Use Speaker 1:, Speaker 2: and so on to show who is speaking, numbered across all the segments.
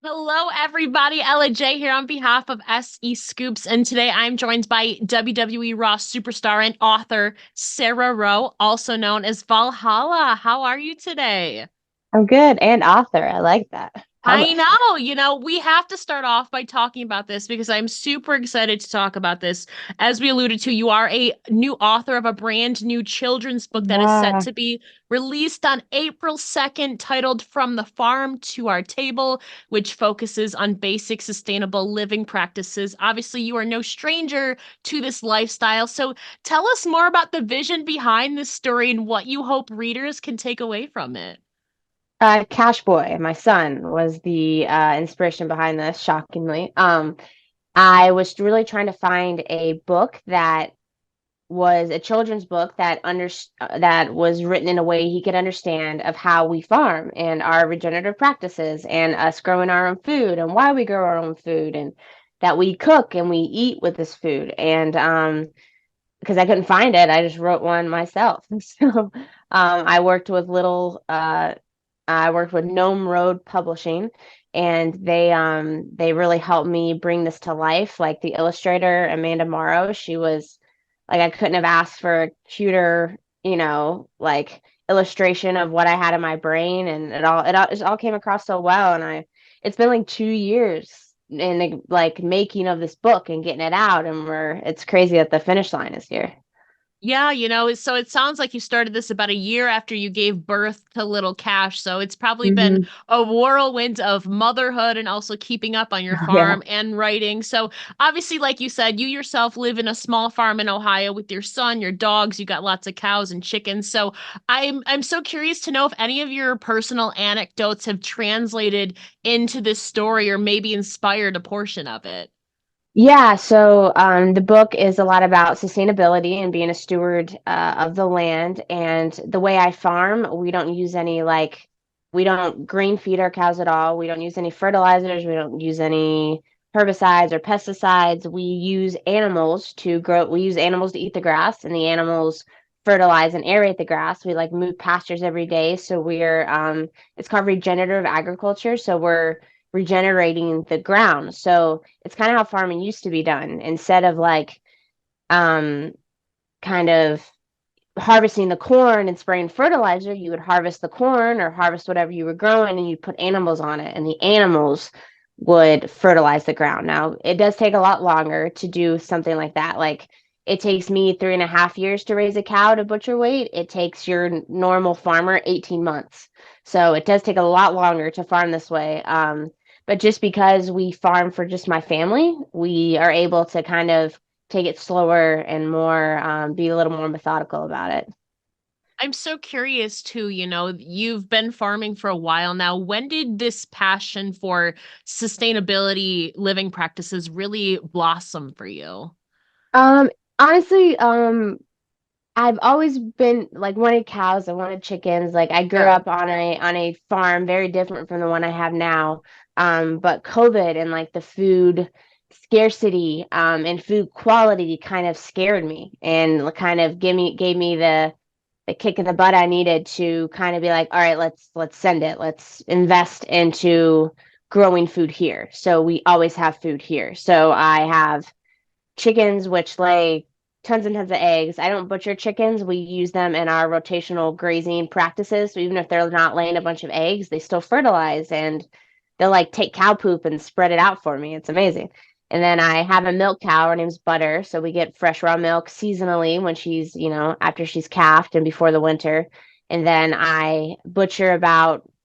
Speaker 1: Hello, everybody. Ella J here on behalf of SE Scoops, and today I'm joined by WWE Raw superstar and author Sarah Rowe, also known as Valhalla. How are you today?
Speaker 2: I'm good. And author. I like that.
Speaker 1: I
Speaker 2: Published.
Speaker 1: know, we have to start off by talking about this because I'm super excited to talk about this. As we alluded to, you are a new author of a brand new children's book that is set
Speaker 2: Yeah.
Speaker 1: to be released on April 2nd, titled From the Farm to Our Table, which focuses on basic sustainable living practices. Obviously, you are no stranger to this lifestyle. So tell us more about the vision behind this story and what you hope readers can take away from it.
Speaker 2: Cash Boy, my son, was the inspiration behind this, shockingly. I was really trying to find a book that was a children's book that was written in a way he could understand of how we farm and our regenerative practices and us growing our own food and why we grow our own food and that we cook and we eat with this food. And because I couldn't find it, I just wrote one myself. So I worked with I worked with Gnome Road Publishing, and they really helped me bring this to life. Like the illustrator Amanda Morrow, she was like I couldn't have asked for a cuter, like illustration of what I had in my brain, and it all came across so well. And I it's been like 2 years in the like making of this book and getting it out, and it's crazy that the finish line is here.
Speaker 1: Yeah, so it sounds like you started this about a year after you gave birth to little Cash. So it's probably been
Speaker 2: Hmm.
Speaker 1: a whirlwind of motherhood and also keeping up on your
Speaker 2: Oh, yeah.
Speaker 1: farm and writing. So obviously, like you said, you yourself live in a small farm in Ohio with your son, your dogs, you got lots of cows and chickens. So I'm so curious to know if any of your personal anecdotes have translated into this story or maybe inspired a portion of it.
Speaker 2: Yeah, so the book is a lot about sustainability and being a steward of the land. And the way I farm, we don't grain feed our cows at all. We don't use any fertilizers. We don't use any herbicides or pesticides. We use animals to eat the grass, and the animals fertilize and aerate the grass. We like move pastures every day. So it's called regenerative agriculture. So we're regenerating the ground. So it's kind of how farming used to be done. Instead of um kind of harvesting the corn and spraying fertilizer, you would harvest the corn or harvest whatever you were growing and you put animals on it, and the animals would fertilize the ground. Now, it does take a lot longer to do something like that. Like it takes me 3.5 years to raise a cow to butcher weight. It takes your normal farmer 18 months. So it does take a lot longer to farm this way. But just because we farm for just my family, we are able to kind of take it slower and more, be a little more methodical about it.
Speaker 1: I'm so curious too, you've been farming for a while now. When did this passion for sustainability living practices really blossom for you?
Speaker 2: Um, Honestly, I've always been like wanted cows, I wanted chickens. Like I grew
Speaker 1: Yeah.
Speaker 2: up on a farm very different from the one I have now. But COVID and like the food scarcity and food quality kind of scared me and kind of gave me the kick in the butt I needed to kind of be like, all right, let's send it. Let's invest into growing food here. So we always have food here. So I have chickens which lay tons and tons of eggs. I don't butcher chickens. We use them in our rotational grazing practices. So even if they're not laying a bunch of eggs, they still fertilize, and they'll like take cow poop and spread it out for me. It's amazing. And then I have a milk cow. Her name's Butter. So we get fresh raw milk seasonally when after she's calved and before the winter. And then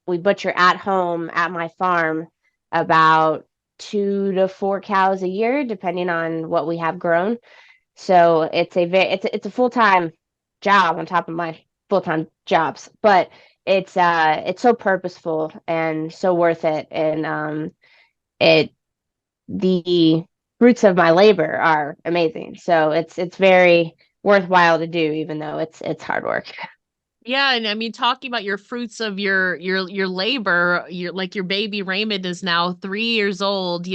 Speaker 2: we butcher at home at my farm about 2 to 4 cows a year, depending on what we have grown. So it's a full-time job on top of my full-time jobs, but it's so purposeful and so worth it. And it the fruits of my labor are amazing. So it's very worthwhile to do, even though it's hard work.
Speaker 1: Yeah, and I mean talking about your fruits of your labor, your baby Raymond is now 3 years old,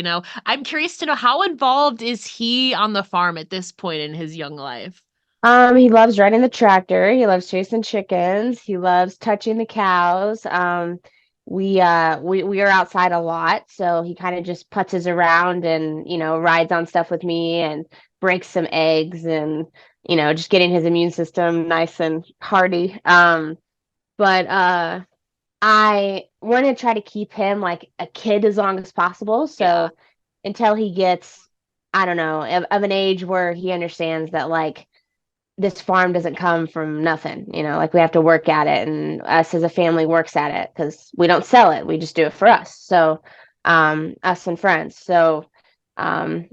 Speaker 1: I'm curious to know how involved is he on the farm at this point in his young life?
Speaker 2: He loves riding the tractor. He loves chasing chickens. He loves touching the cows. we are outside a lot, so he kind of just putzes around and, rides on stuff with me and breaks some eggs and, just getting his immune system nice and hearty. But I want to try to keep him like a kid as long as possible.
Speaker 1: Yeah.
Speaker 2: So until he gets, I don't know, of an age where he understands that like this farm doesn't come from nothing, like we have to work at it and us as a family works at it because we don't sell it. We just do it for us. So, us and friends. So, um,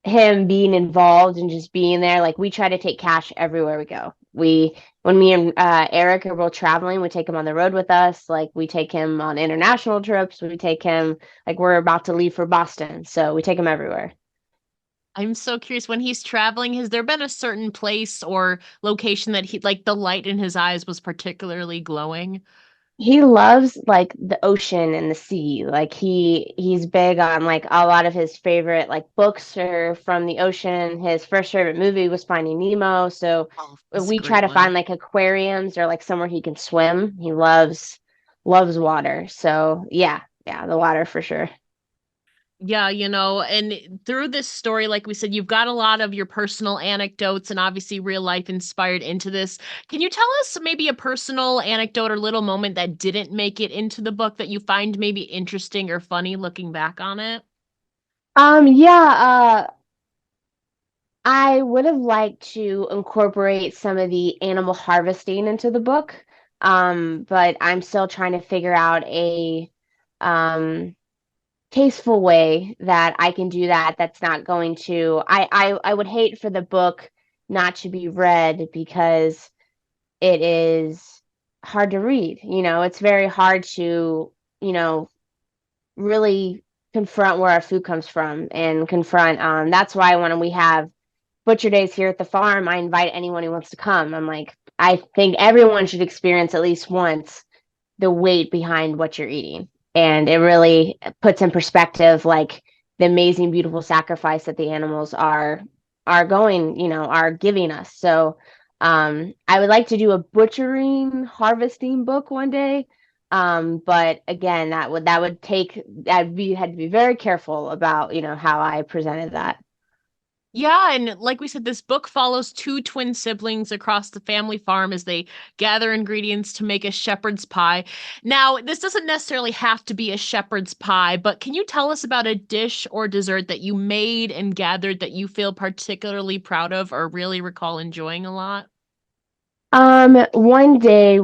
Speaker 2: him being involved and just being there, like we try to take Cash everywhere we go. When me and Eric are both traveling, we take him on the road with us. Like we take him on international trips. We take him, like we're about to leave for Boston. So we take him everywhere.
Speaker 1: I'm so curious when he's traveling, has there been a certain place or location that he like the light in his eyes was particularly glowing?
Speaker 2: He loves like the ocean and the sea. Like he's big on like a lot of his favorite like books are from the ocean. His first favorite movie was Finding Nemo. So
Speaker 1: Oh, that's a
Speaker 2: we try
Speaker 1: great
Speaker 2: to
Speaker 1: one.
Speaker 2: find like aquariums or like somewhere he can swim. He loves water. So yeah, the water for sure.
Speaker 1: Yeah, and through this story, like we said, you've got a lot of your personal anecdotes and obviously real life inspired into this. Can you tell us maybe a personal anecdote or little moment that didn't make it into the book that you find maybe interesting or funny looking back on it?
Speaker 2: Yeah, I would have liked to incorporate some of the animal harvesting into the book. But I'm still trying to figure out a um tasteful way that I can do that that's not going to I would hate for the book not to be read because it is hard to read. It's very hard to, you know, really confront where our food comes from and confront that's why when we have butcher days here at the farm, I invite anyone who wants to come. I'm like, I think everyone should experience at least once the weight behind what you're eating. And it really puts in perspective like the amazing, beautiful sacrifice that the animals are going, are giving us. So I would like to do a butchering harvesting book one day. But again, that would take I'd be had to be very careful about, how I presented that.
Speaker 1: Yeah, and like we said, this book follows two twin siblings across the family farm as they gather ingredients to make a shepherd's pie. Now, this doesn't necessarily have to be a shepherd's pie, but can you tell us about a dish or dessert that you made and gathered that you feel particularly proud of or really recall enjoying a lot?
Speaker 2: One day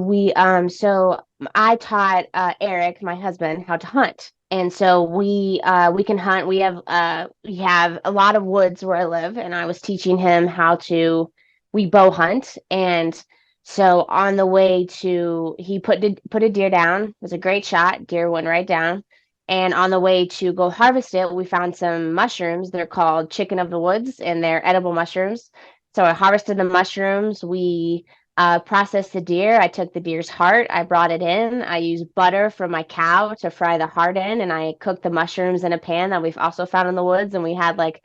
Speaker 2: so I taught Eric, my husband, how to hunt. And so we can hunt. We have a lot of woods where I live, and I was teaching him how to we bow hunt. And so on the way to he put a deer down. It was a great shot. Deer went right down. And on the way to go harvest it, we found some mushrooms. They're called chicken of the woods, and they're edible mushrooms. So I harvested the mushrooms. We processed the deer. I took the deer's heart. I brought it in. I used butter from my cow to fry the heart in, and I cooked the mushrooms in a pan that we've also found in the woods. And we had like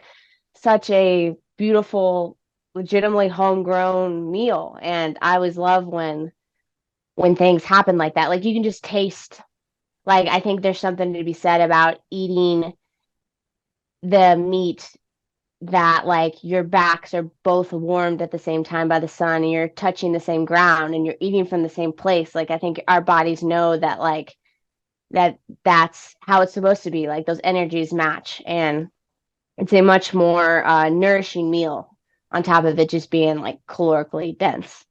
Speaker 2: such a beautiful, legitimately homegrown meal. And I always love when things happen like that. Like you can just taste. Like I think there's something to be said about eating the meat that like your backs are both warmed at the same time by the sun and you're touching the same ground and you're eating from the same place. Like I think our bodies know that like that's how it's supposed to be. Like those energies match and it's a much more nourishing meal on top of it just being like calorically dense.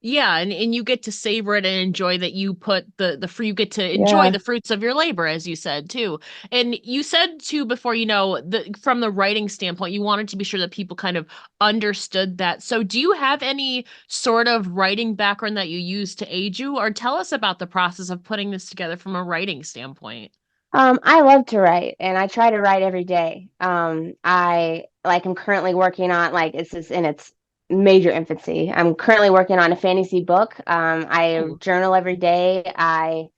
Speaker 1: Yeah, and you get to savor it and enjoy that you put the fruit you get to enjoy
Speaker 2: Yeah.
Speaker 1: the fruits of your labor, as you said too. And you said too before, from the writing standpoint, you wanted to be sure that people kind of understood that. So do you have any sort of writing background that you use to aid you, or tell us about the process of putting this together from a writing standpoint?
Speaker 2: I love to write and I try to write every day. I'm currently working on like it's just in its major infancy. I'm currently working on a fantasy book. I
Speaker 1: Ooh.
Speaker 2: journal every day. I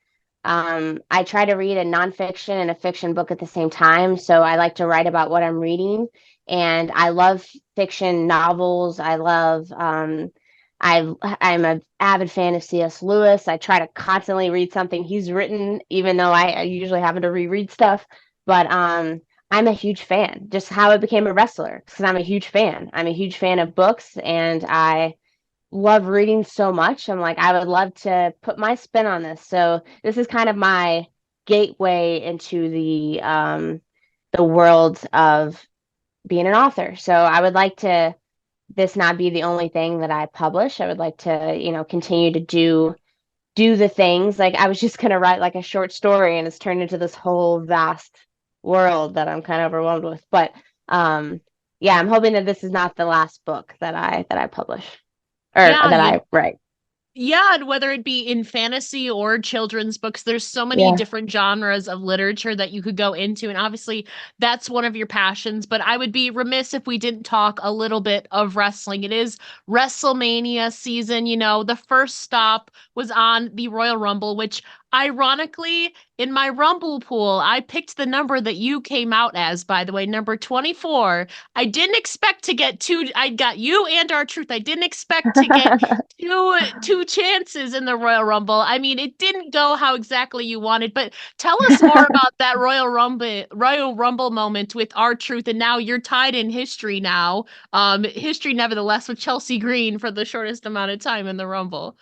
Speaker 2: try to read a nonfiction and a fiction book at the same time. So I like to write about what I'm reading. And I love fiction novels. I'm an avid fan of C.S. Lewis. I try to constantly read something he's written, even though I usually happen to reread stuff. But I'm a huge fan. Just how I became a wrestler, because I'm a huge fan. I'm a huge fan of books, and I love reading so much. I'm like, I would love to put my spin on this. So this is kind of my gateway into the world of being an author. So I would like to this not be the only thing that I publish. I would like to, continue to do the things. Like I was just gonna write like a short story and it's turned into this whole vast world that I'm kind of overwhelmed with. But yeah, I'm hoping that this is not the last book that I publish or
Speaker 1: Yeah,
Speaker 2: that I write.
Speaker 1: yeah, and whether it be in fantasy or children's books, there's so many
Speaker 2: Yeah.
Speaker 1: different genres of literature that you could go into. And obviously, that's one of your passions. But I would be remiss if we didn't talk a little bit of wrestling. It is WrestleMania season. The first stop was on the Royal Rumble, which ironically, in my Rumble pool, I picked the number that you came out as, by the way, number 24. I didn't expect to get two. I got you and R-Truth. I didn't expect to get two chances in the Royal Rumble. I mean, it didn't go how exactly you wanted, but tell us more about that Royal Rumble moment with R-Truth, and now you're tied in history now. History nevertheless with Chelsea Green for the shortest amount of time in the Rumble.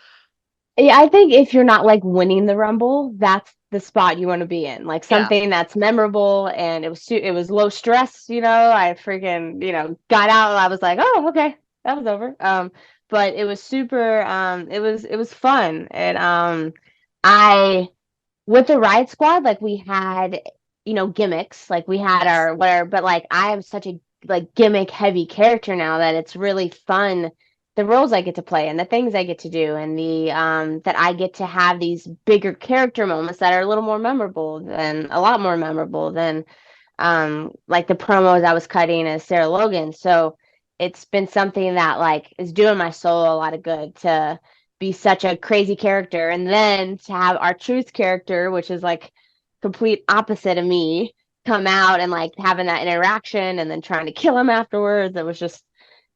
Speaker 2: Yeah, I think if you're not like winning the Rumble, that's the spot you want to be in. Like
Speaker 1: Yeah.
Speaker 2: something that's memorable and it was low stress, I freaking, got out and I was like, "Oh, okay. That was over." But it was super it was fun. And I with the Riot Squad, like we had, gimmicks, like we had
Speaker 1: Yes.
Speaker 2: our whatever, but like I am such a like gimmick heavy character now that it's really fun the roles I get to play and the things I get to do and the that I get to have these bigger character moments that are a lot more memorable than like the promos I was cutting as Sarah Logan. So it's been something that like is doing my soul a lot of good to be such a crazy character and then to have our truth character, which is like complete opposite of me, come out and like having that interaction and then trying to kill him afterwards. It was just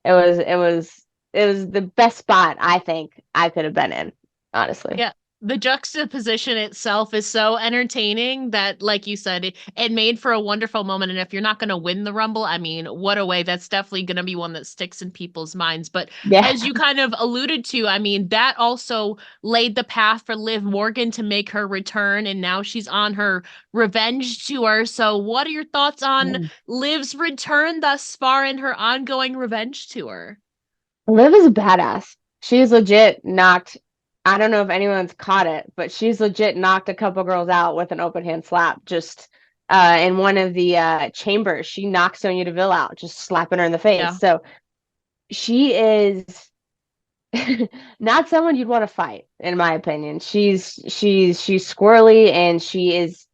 Speaker 2: it was the best spot I think I could have been in, honestly.
Speaker 1: Yeah. The juxtaposition itself is so entertaining that, like you said, it made for a wonderful moment. And if you're not going to win the Rumble, I mean, what a way. That's definitely going to be one that sticks in people's minds. But
Speaker 2: Yeah.
Speaker 1: as you kind of alluded to, I mean, that also laid the path for Liv Morgan to make her return. And now she's on her revenge tour. So, what are your thoughts on Liv's return thus far in her ongoing revenge tour?
Speaker 2: Liv is a badass. She's legit knocked. I don't know if anyone's caught it, but she's legit knocked a couple girls out with an open hand slap. Just in one of the chambers, she knocked Sonya Deville out, just slapping her in the face.
Speaker 1: Yeah.
Speaker 2: So she is not someone you'd want to fight, in my opinion. She's squirrely and she is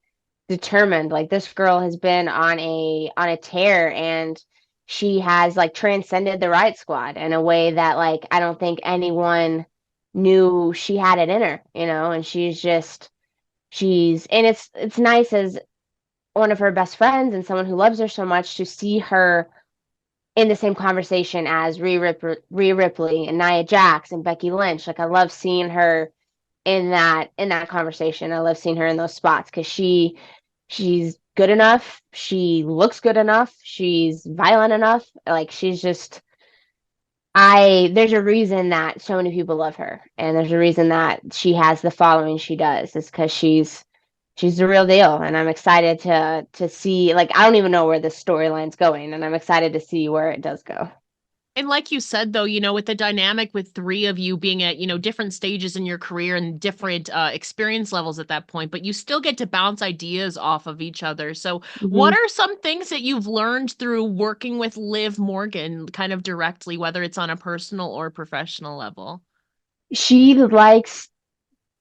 Speaker 2: determined. Like this girl has been on a tear and she has like transcended the Riot Squad in a way that like I don't think anyone knew she had it in her, and she's and it's nice as one of her best friends and someone who loves her so much to see her in the same conversation as Rhea Ripley and Nia Jax and Becky Lynch. Like I love seeing her in that conversation. I love seeing her in those spots because she's good enough. She looks good enough. She's violent enough. Like she's just I there's a reason that so many people love her and there's a reason that she has the following she does. It's because she's the real deal and I'm excited to see like I don't even know where this storyline's going and I'm excited to see where it does go.
Speaker 1: And like you said, though, with the dynamic with three of you being at, different stages in your career and different experience levels at that point, but you still get to bounce ideas off of each other. So, what
Speaker 2: Mhm.
Speaker 1: are some things that you've learned through working with Liv Morgan kind of directly, whether it's on a personal or professional level?
Speaker 2: She likes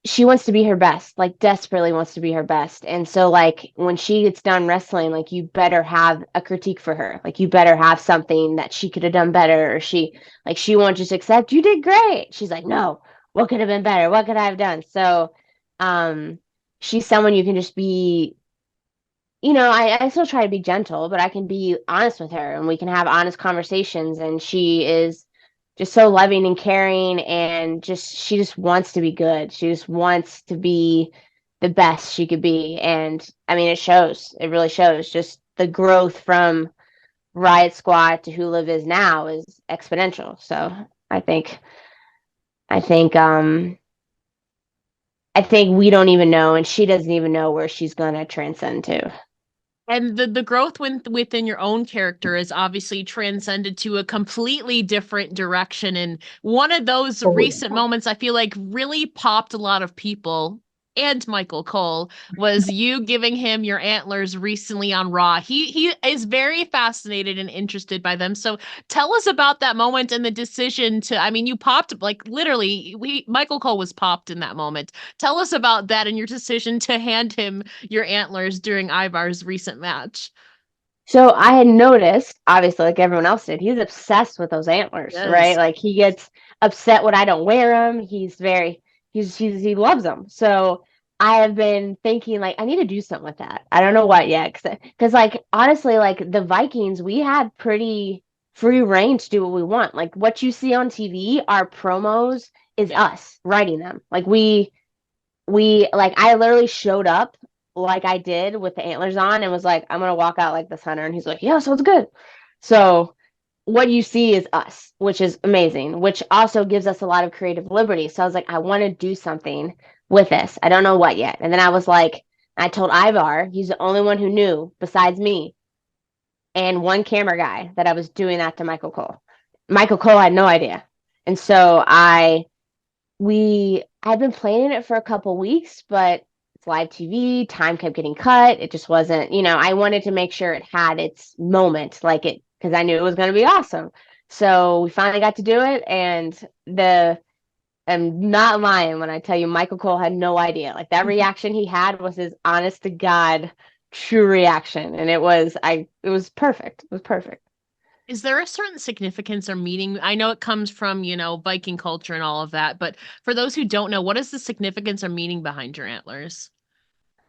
Speaker 2: she wants to be her best, like desperately wants to be her best. And so like when she gets done wrestling, like you better have a critique for her. Like you better have something that she could have done better or she won't just accept you did great. She's like, "No, what could have been better? What could I have done?" So, um she's someone you can just be, I still try to be gentle, but I can be honest with her and we can have honest conversations and she is just so loving and caring, and just she just wants to be good. She just wants to be the best she could be. And I mean, it shows. It really shows. Just the growth from Riot Squad to who Liv is now is exponential. So I think I think I think we don't even know, and she doesn't even know where she's gonna transcend to.
Speaker 1: And the growth within your own character is obviously transcended to a completely different direction. And one of those
Speaker 2: Oh,
Speaker 1: recent
Speaker 2: yeah.
Speaker 1: moments I feel like really popped a lot of people and Michael Cole was you giving him your antlers recently on Raw. He is very fascinated and interested by them. So tell us about that moment and the decision to, I mean, you popped like literally we Michael Cole was popped in that moment. Tell us about that and your decision to hand him your antlers during Ivar's recent match.
Speaker 2: So I had noticed, obviously, like everyone else did, he's obsessed with those antlers, right?
Speaker 1: Yes.
Speaker 2: Like he gets upset when I don't wear them. He loves them. So I have been thinking like I need to do something with that. I don't know what yet, because like honestly, like the Vikings, we had pretty free reign to do what we want. Like what you see on TV, our promos is
Speaker 1: Yeah.
Speaker 2: us writing them. Like we like I literally showed up like I did with the antlers on and was like, I'm gonna walk out like this, Hunter. And he's like, yeah, sounds good. So what you see is us, which is amazing, which also gives us a lot of creative liberty. So I was like, I want to do something with this. I don't know what yet. And then I was like, I told Ivar, he's the only one who knew besides me and one camera guy that I was doing that to Michael Cole. Michael Cole had no idea. And so I've been planning it for a couple weeks, but it's live TV, time kept getting cut. It just wasn't, I wanted to make sure it had its moment, like it, because I knew it was going to be awesome. So we finally got to do it, and I'm not lying when I tell you Michael Cole had no idea. Like that reaction he had was his honest to God true reaction. And it was perfect. It was perfect.
Speaker 1: Is there a certain significance or meaning? I know it comes from, Viking culture and all of that, but for those who don't know, what is the significance or meaning behind your antlers?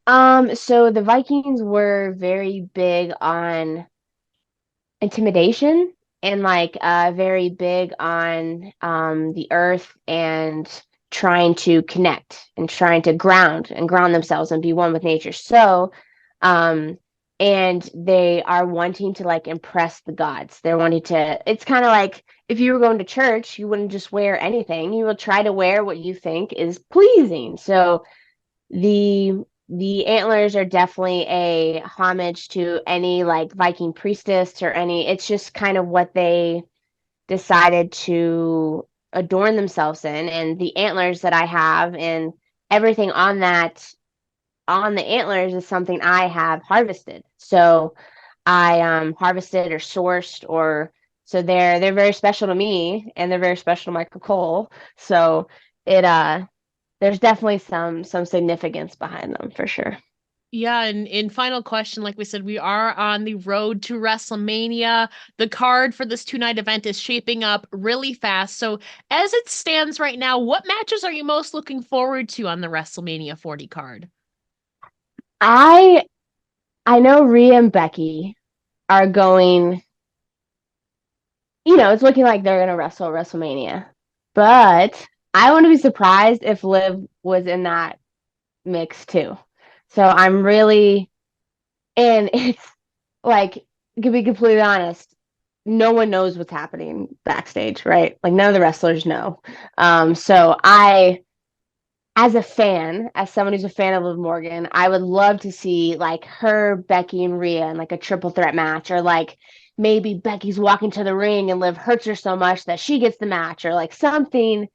Speaker 2: So the Vikings were very big on intimidation, and like very big on the earth, and trying to connect and trying to ground themselves and be one with nature. So um and they are wanting to like impress the gods. They're wanting to, it's kind of like if you were going to church, you wouldn't just wear anything. You will try to wear what you think is pleasing. So the antlers are definitely a homage to any like Viking priestess or any, it's just kind of what they decided to adorn themselves in. And the antlers that I have and everything on that, on the antlers, is something I have harvested. So I harvested or sourced, or so they're very special to me, and they're very special to Michael Cole. So it there's definitely some significance behind them for sure.
Speaker 1: Yeah, and in final question, like we said, we are on the road to WrestleMania. The card for this two-night event is shaping up really fast. So, as it stands right now, what matches are you most looking forward to on the WrestleMania 40 card?
Speaker 2: I I know Rhea and Becky are going, it's looking like they're gonna wrestle at WrestleMania. But I wouldn't be surprised if Liv was in that mix too. So I'm really, and it's like, to be completely honest, no one knows what's happening backstage, right? Like none of the wrestlers know. So as a fan, as someone who's a fan of Liv Morgan, I would love to see like her, Becky, and Rhea in like a triple threat match, or like maybe Becky's walking to the ring and Liv hurts her so much that she gets the match, or like something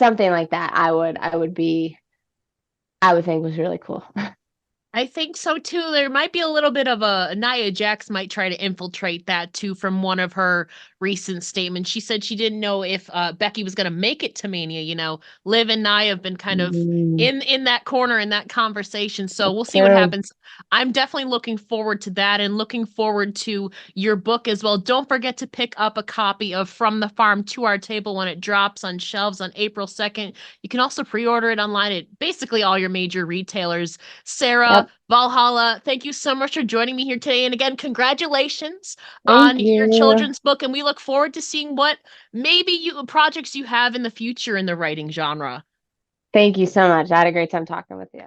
Speaker 2: like that. I would think was really cool.
Speaker 1: I think so too. There might be a little bit of a Nia Jax might try to infiltrate that too from one of her recent statements. She said she didn't know if Becky was going to make it to Mania. Liv and Nia have been kind of
Speaker 2: Mm,
Speaker 1: in that corner in that conversation. So we'll see what
Speaker 2: true.
Speaker 1: happens. I'm definitely looking forward to that and looking forward to your book as well. Don't forget to pick up a copy of From the Farm to Our Table when it drops on shelves on April 2nd. You can also pre-order it online at basically all your major retailers. Sarah,
Speaker 2: Yep.
Speaker 1: Valhalla, thank you so much for joining me here today. And again, congratulations
Speaker 2: Thank
Speaker 1: on your
Speaker 2: you.
Speaker 1: children's book. And we look look forward to seeing what maybe projects you have in the future in the writing genre.
Speaker 2: Thank you so much. I had a great time talking with you.